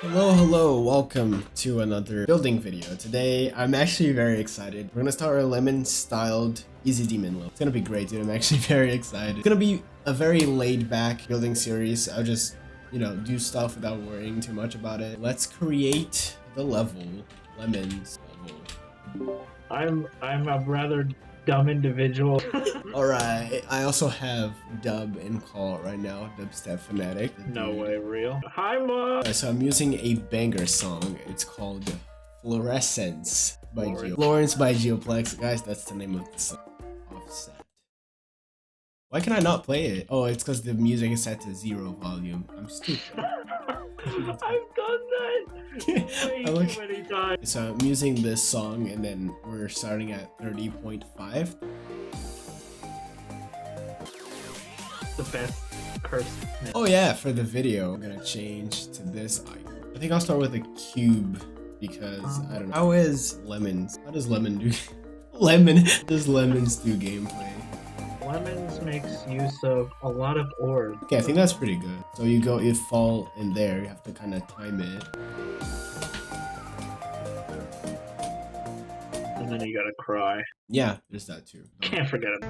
Hello, welcome to another building video. Today, I'm actually very excited. We're gonna start our lemon-styled easy demon level. It's gonna be great, dude. I'm actually very excited. It's gonna be a very laid-back building series. I'll just, do stuff without worrying too much about it. Let's create the level, lemons level. I'm a rather dumb individual. Alright, I also have Dub in call right now, Dubstep Fanatic. No way, real. Hi, Mom! Alright, so I'm using a banger song. It's called Fluorescence by Florence by Geoplex. Guys, that's the name of the song. Offset. Why can I not play it? Oh, it's because the music is set to 0 volume. I'm stupid. I've done that way too many times. So I'm using this song and then we're starting at 30.5. The best curse. Oh yeah, for the video, I'm gonna change to this icon. I think I'll start with a cube because I don't know. How is lemons? How does lemon do? Does lemons do gameplay? Lemons makes use of a lot of orbs. Okay, I think that's pretty good. So you fall in there, you have to kind of time it. And then you gotta cry. Yeah, there's that too. Can't forget it.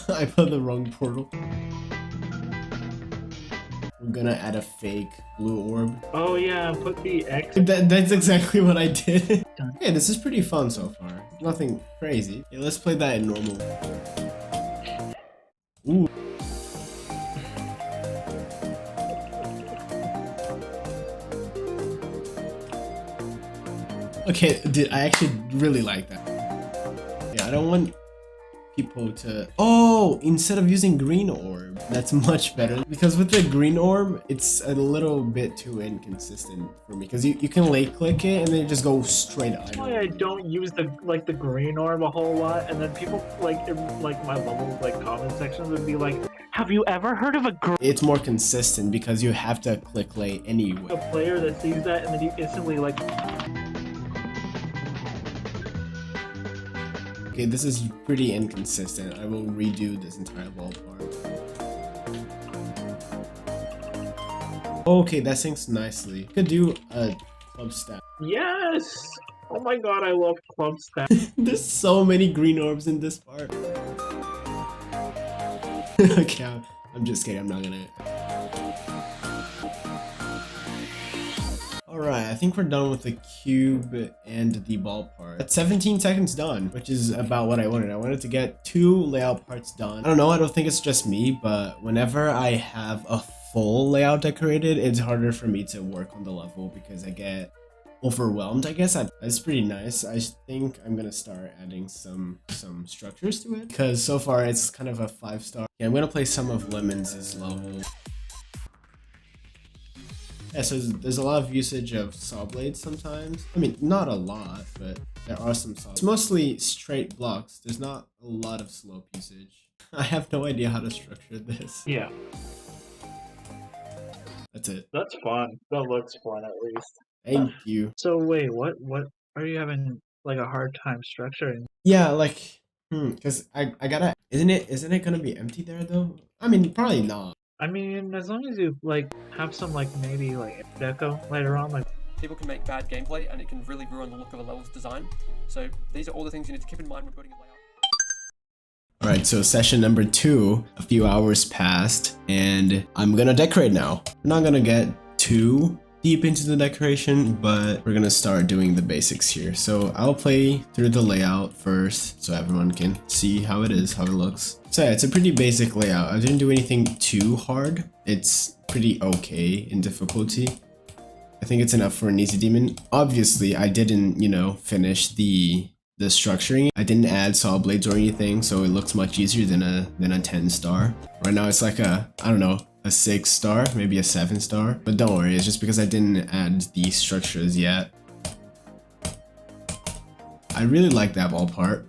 I put the wrong portal. We're gonna add a fake blue orb. Oh yeah, put the X. That's exactly what I did. Okay, this is pretty fun so far. Nothing crazy. Okay, let's play that in normal. Ooh. Okay, dude, I actually really like that. Yeah, I don't want people to... Oh, instead of using green orb, that's much better. Because with the green orb, it's a little bit too inconsistent for me. Because you can late click it and then just go straight up. That's why I don't use the green orb a whole lot, and then people in my level comment sections would be like, have you ever heard of a green? It's more consistent because you have to click late anyway. A player that sees that and then you instantly Okay, this is pretty inconsistent. I will redo this entire wall part. Okay, that syncs nicely. Could do a club stat. Yes! Oh my god, I love club stat. There's so many green orbs in this part. Okay, I'm just kidding. I'm not gonna... Alright, I think we're done with the cube and the ball part. That's 17 seconds done, which is about what I wanted. I wanted to get 2 layout parts done. I don't know, I don't think it's just me, but whenever I have a full layout decorated, it's harder for me to work on the level because I get overwhelmed, I guess. It's pretty nice. I think I'm gonna start adding some structures to it because so far it's kind of a 5-star. Yeah, I'm gonna play some of Lemons' level. Yeah, so there's a lot of usage of saw blades sometimes. I mean, not a lot, but there are some saw. It's mostly straight blocks. There's not a lot of slope usage. I have no idea how to structure this. Yeah. That's it. That's fun. That looks fun at least. Thank you. So wait, what are you having a hard time structuring? Yeah, because I gotta... Isn't it gonna be empty there though? I mean, probably not. I mean, as long as you have some maybe deco later on, people can make bad gameplay and it can really ruin the look of a level's design. So these are all the things you need to keep in mind when building a layout. Alright, so session number 2, a few hours passed, and I'm gonna decorate now. I'm not gonna get too deep into the decoration, but we're gonna start doing the basics here. So I'll play through the layout first so everyone can see how it is, how it looks. So yeah, it's a pretty basic layout. I didn't do anything too hard. It's pretty okay in difficulty. I think it's enough for an easy demon. Obviously, I didn't, finish the structuring. I didn't add saw blades or anything, so it looks much easier than a 10-star. Right now it's like a 6-star, maybe a 7-star. But don't worry, it's just because I didn't add these structures yet. I really like that wall part.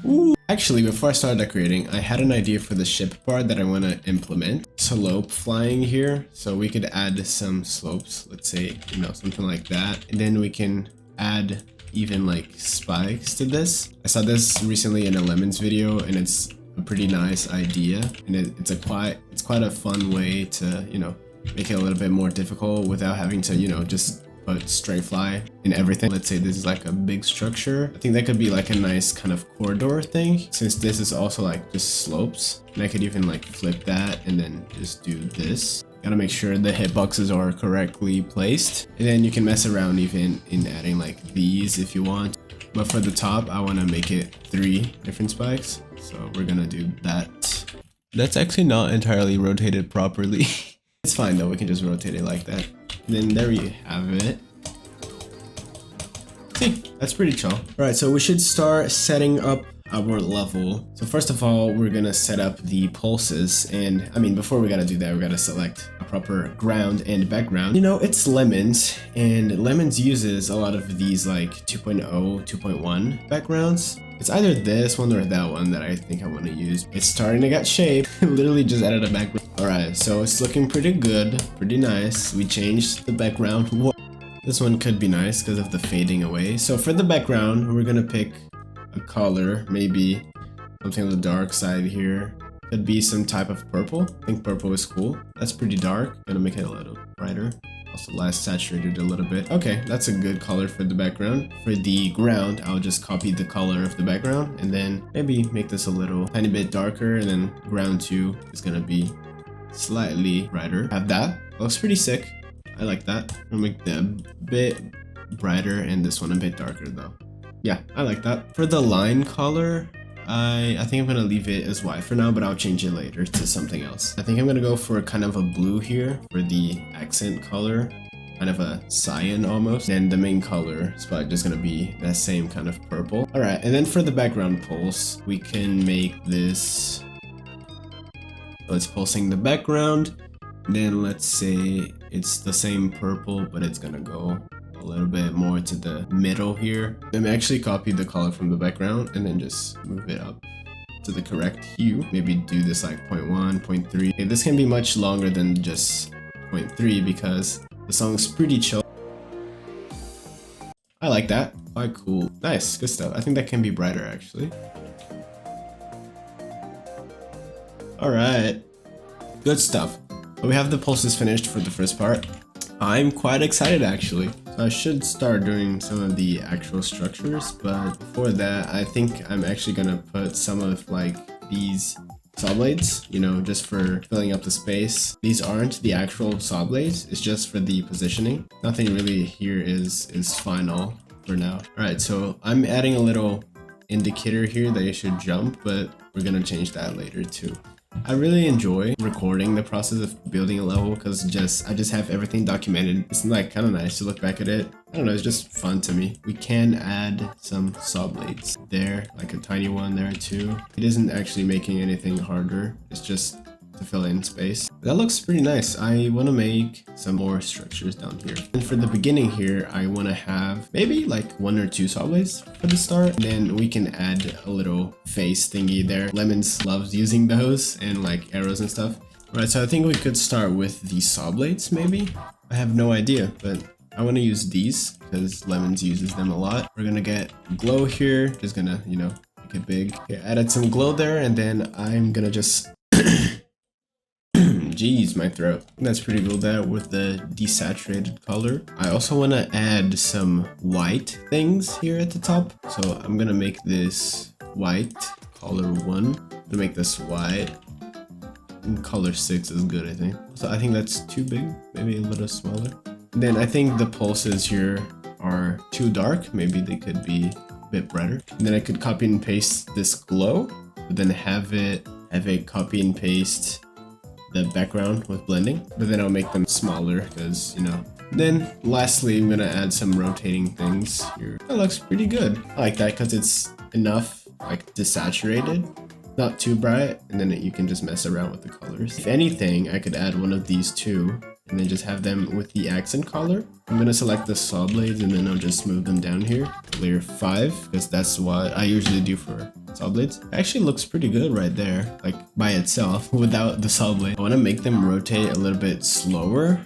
Ooh. Actually, before I started decorating, I had an idea for the ship part that I want to implement. Slope flying here, so we could add some slopes, let's say, something like that. And then we can add even spikes to this. I saw this recently in a Lemons video and it's a pretty nice idea, and it's quite a fun way to, you know, make it a little bit more difficult without having to, you know, just put straight fly in everything. Let's say this is like a big structure. I think that could be like a nice kind of corridor thing, since this is also like just slopes, and I could even like flip that and then just do this. Gotta make sure the hitboxes are correctly placed, and then you can mess around even in adding like these if you want. But for the top, I want to make it 3 different spikes, so we're gonna do that. That's actually not entirely rotated properly. It's fine though, we can just rotate it like that. And then there you have it. See, that's pretty chill. Alright, so we should start setting up our level. So first of all, we're gonna set up the pulses, and I mean, before we gotta do that, we gotta select a proper ground and background. You know, it's Lemons, and Lemons uses a lot of these like 2.0, 2.1 backgrounds. It's either this one or that one that I think I want to use. It's starting to get shape. Literally just added a background. Alright, so it's looking pretty good, pretty nice. We changed the background. Whoa. This one could be nice because of the fading away. So for the background, we're gonna pick a color, maybe something on the dark side here. Could be some type of purple. I think purple is cool. That's pretty dark. Gonna make it a little brighter. Also less saturated a little bit. Okay, that's a good color for the background. For the ground, I'll just copy the color of the background and then maybe make this a little tiny bit darker, and then ground 2 is gonna be slightly brighter. Have that. Looks pretty sick. I like that. I'll make them a bit brighter and this one a bit darker though. Yeah, I like that. For the line color, I think I'm gonna leave it as white for now, but I'll change it later to something else. I think I'm gonna go for kind of a blue here for the accent color, kind of a cyan almost. And the main color is probably just gonna be that same kind of purple. All right, and then for the background pulse, we can make this. So it's pulsing the background. Then let's say it's the same purple, but it's gonna go a little bit more to the middle here. Then actually copy the color from the background and then just move it up to the correct hue. Maybe do this like 0.1, 0.3. Okay, this can be much longer than just 0.3 because the song's pretty chill. I like that. Quite cool. Nice, good stuff. I think that can be brighter actually. Alright, good stuff. We have the pulses finished for the first part. I'm quite excited actually. So I should start doing some of the actual structures, but before that, I think I'm actually gonna put some of like these saw blades, you know, just for filling up the space. These aren't the actual saw blades, it's just for the positioning. Nothing really here is final for now. Alright, so I'm adding a little indicator here that you should jump, but we're gonna change that later too. I really enjoy recording the process of building a level because I just have everything documented. It's like kind of nice to look back at it. I don't know, it's just fun to me. We can add some saw blades there, like a tiny one there too. It isn't actually making anything harder. It's just to fill in space. That looks pretty nice. I want to make some more structures down here. And for the beginning here, I want to have maybe like 1 or 2 saw blades for the start. And then we can add a little face thingy there. Lemons loves using those and like arrows and stuff. Right, so I think we could start with the saw blades maybe. I have no idea, but I want to use these because Lemons uses them a lot. We're gonna get glow here. Just gonna, you know, make it big. Okay, added some glow there, and then I'm gonna just Jeez, my throat. That's pretty cool there with the desaturated color. I also want to add some white things here at the top. So I'm gonna make this white, color 1. I'm gonna make this white. And color 6 is good, I think. So I think that's too big, maybe a little smaller. And then I think the pulses here are too dark. Maybe they could be a bit brighter. And then I could copy and paste this glow, but then have it copy and paste the background with blending, but then I'll make them smaller because, you know. Then lastly, I'm gonna add some rotating things here. That looks pretty good. I like that because it's enough like desaturated, not too bright, and then you can just mess around with the colors. If anything, I could add one of these too, and then just have them with the accent color. I'm gonna select the saw blades and then I'll just move them down here. Layer 5, because that's what I usually do for saw blades. It actually looks pretty good right there, like by itself, without the saw blade. I wanna make them rotate a little bit slower.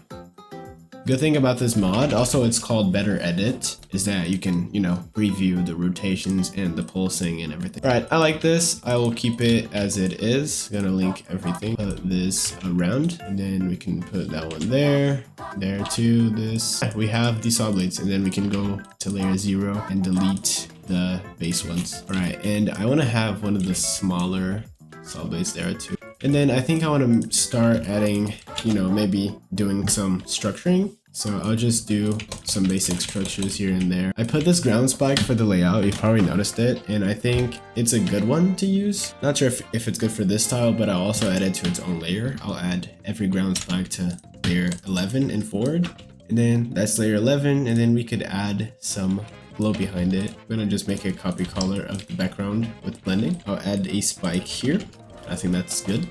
Good thing about this mod, also it's called Better Edit, is that you can, you know, preview the rotations and the pulsing and everything. Alright, I like this. I will keep it as it is. Gonna link everything. Put this around, and then we can put that one there too, this. We have the saw blades, and then we can go to layer 0 and delete the base ones. Alright, and I want to have one of the smaller saw blades there too. And then I think I want to start adding, you know, maybe doing some structuring. So I'll just do some basic structures here and there. I put this ground spike for the layout, you probably noticed it, and I think it's a good one to use. Not sure if it's good for this style, but I'll also add it to its own layer. I'll add every ground spike to layer 11 and forward. And then that's layer 11, and then we could add some glow behind it. I'm gonna just make a copy color of the background with blending. I'll add a spike here. I think that's good.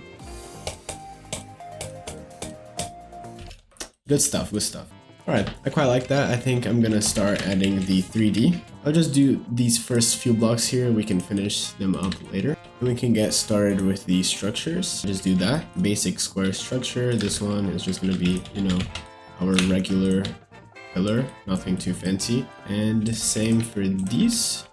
Good stuff, good stuff. Alright, I quite like that. I think I'm gonna start adding the 3D. I'll just do these first few blocks here. We can finish them up later. And we can get started with the structures. Just do that. Basic square structure. This one is just gonna be, you know, our regular pillar. Nothing too fancy. And same for these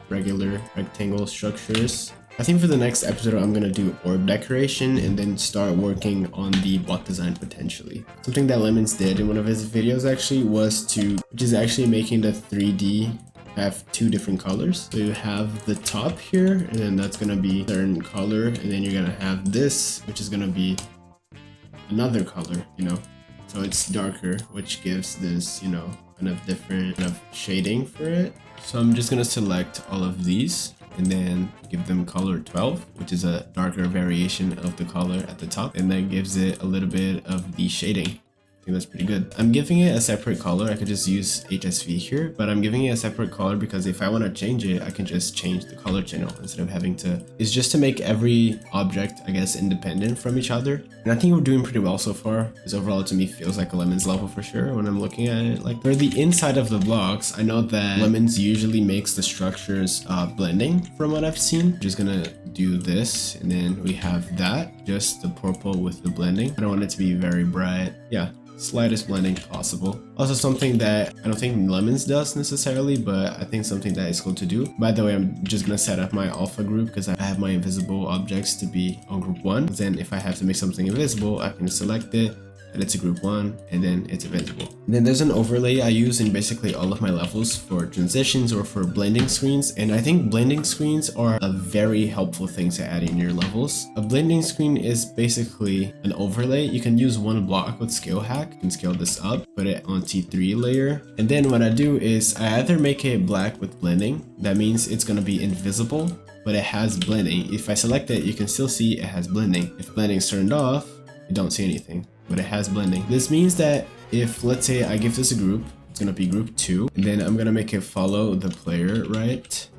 regular rectangle structures. I think for the next episode, I'm gonna do orb decoration and then start working on the block design potentially. Something that Lemons did in one of his videos actually was which is actually making the 3D have two different colors. So you have the top here, and then that's gonna be a certain color, and then you're gonna have this, which is gonna be another color, you know? So it's darker, which gives this, you know, kind of different kind of shading for it. So I'm just gonna select all of these and then give them color 12, which is a darker variation of the color at the top, and that gives it a little bit of the shading. I think that's pretty good. I'm giving it a separate color. I could just use HSV here, but I'm giving it a separate color because if I want to change it, I can just change the color channel instead of having to. It's just to make every object, I guess, independent from each other. And I think we're doing pretty well so far, because overall to me feels like a Lemons level for sure when I'm looking at it. Like for the inside of the blocks, I know that Lemons usually makes the structures blending from what I've seen. I'm just gonna do this, and then we have that, just the purple with the blending. I don't want it to be very bright. Yeah. Slightest blending possible. Also something that I don't think Lemons does necessarily, but I think something that is cool to do. By the way, I'm just gonna set up my alpha group because I have my invisible objects to be on group 1. Then if I have to make something invisible, I can select it, and it's a group 1, and then it's invisible. And then there's an overlay I use in basically all of my levels for transitions or for blending screens, and I think blending screens are a very helpful thing to add in your levels. A blending screen is basically an overlay. You can use one block with scale hack. You can scale this up, put it on T3 layer, and then what I do is I either make it black with blending. That means it's gonna be invisible, but it has blending. If I select it, you can still see it has blending. If blending is turned off, you don't see anything, but it has blending. This means that if, let's say I give this a group, it's gonna be group 2, and then I'm gonna make it follow the player, right?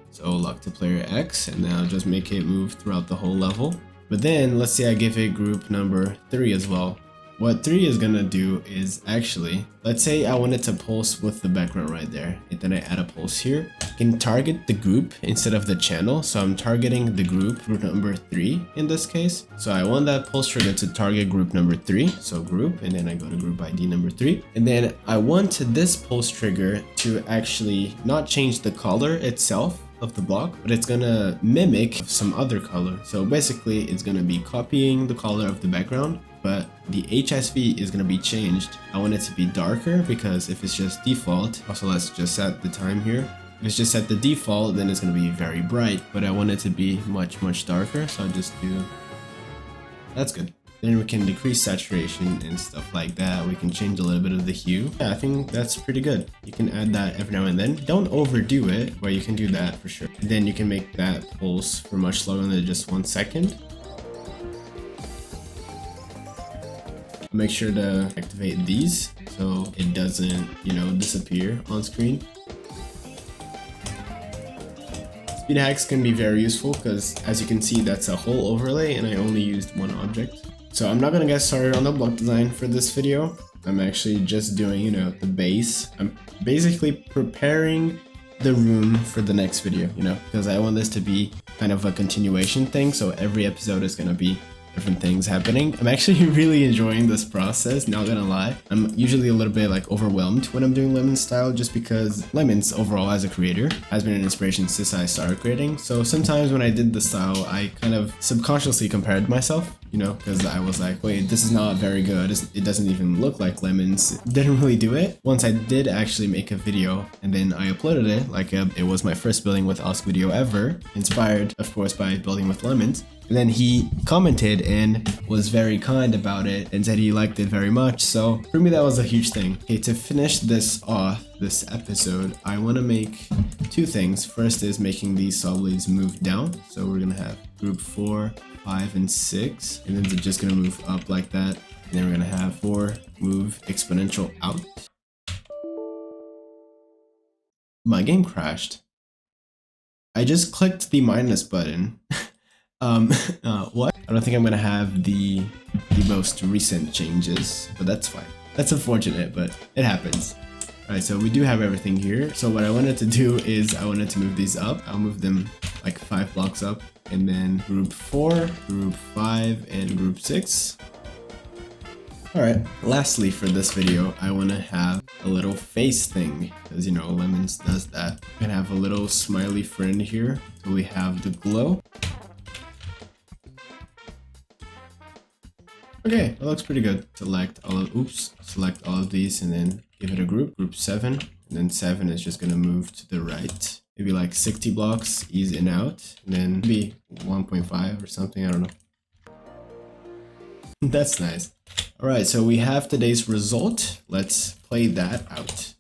So lock to player X, and now just make it move throughout the whole level. But then let's say I give it group number 3 as well. What 3 is gonna do is actually, let's say I wanted to pulse with the background right there, and then I add a pulse here. I can target the group instead of the channel, so I'm targeting the group number 3 in this case. So I want that pulse trigger to target group number 3, so group, and then I go to group ID number 3. And then I want this pulse trigger to actually not change the color itself of the block, but it's gonna mimic some other color. So basically it's gonna be copying the color of the background, but the HSV is going to be changed. I want it to be darker because if it's just default, also let's just set the time here. If it's just set the default, then it's going to be very bright, but I want it to be much darker, so I'll just do, that's good. Then we can decrease saturation and stuff like that. We can change a little bit of the hue. Yeah, I think that's pretty good. You can add that every now and then. Don't overdo it, but you can do that for sure. Then you can make that pulse for much longer than just 1 second. Make sure to activate these so it doesn't, you know, disappear on screen. Speed hacks can be very useful because, as you can see, that's a whole overlay and I only used one object. So I'm not gonna get started on the block design for this video. I'm actually just doing, you know, the base. I'm basically preparing the room for the next video, you know, because I want this to be kind of a continuation thing. So every episode is gonna be different things happening. I'm actually really enjoying this process, not gonna lie. I'm usually a little bit like overwhelmed when I'm doing lemon style just because lemons overall as a creator has been an inspiration since I started creating. So sometimes when I did the style, I kind of subconsciously compared myself, you know, because I was like, wait, this is not very good. It doesn't even look like lemons. It didn't really do it. Once I did actually make a video and then I uploaded it, like it was my first building with Ausk video ever, inspired of course by building with lemons. And then he commented and was very kind about it and said he liked it very much. So for me, that was a huge thing. Okay, to finish this off, this episode, I want to make two things. First is making these saw blades move down. So we're going to have group 4, 5, and 6. And then they're just going to move up like that. And then we're going to have 4 move exponential out. My game crashed. I just clicked the minus button. What? I don't think I'm gonna have the most recent changes, but that's fine. That's unfortunate, but it happens. Alright, so we do have everything here. So what I wanted to do is I wanted to move these up. I'll move them like 5 blocks up, and then group 4, group 5, and group 6. Alright, lastly for this video, I want to have a little face thing, because you know, Lemons does that. I'm gonna have a little smiley friend here. So we have the glow. Okay, that looks pretty good. Select all of these and then give it a group 7, and then 7 is just gonna move to the right. Maybe like 60 blocks, ease in out, and then maybe 1.5 or something, I don't know. That's nice. Alright, so we have today's result. Let's play that out.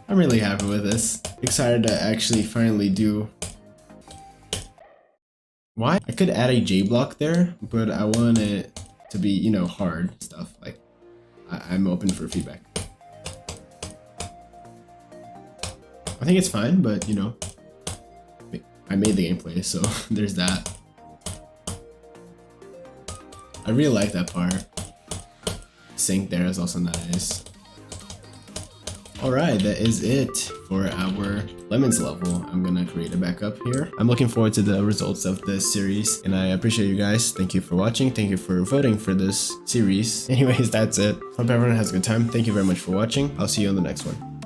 I'm really happy with this. Excited to actually finally do. Why? I could add a J block there, but I want it to be, you know, hard stuff. Like, I'm open for feedback. I think it's fine, but you know, I made the gameplay, so there's that. I really like that part. Sync there is also nice. Alright, that is it for our Lemons level. I'm gonna create a backup here. I'm looking forward to the results of this series, and I appreciate you guys. Thank you for watching. Thank you for voting for this series. Anyways, that's it. Hope everyone has a good time. Thank you very much for watching. I'll see you on the next one.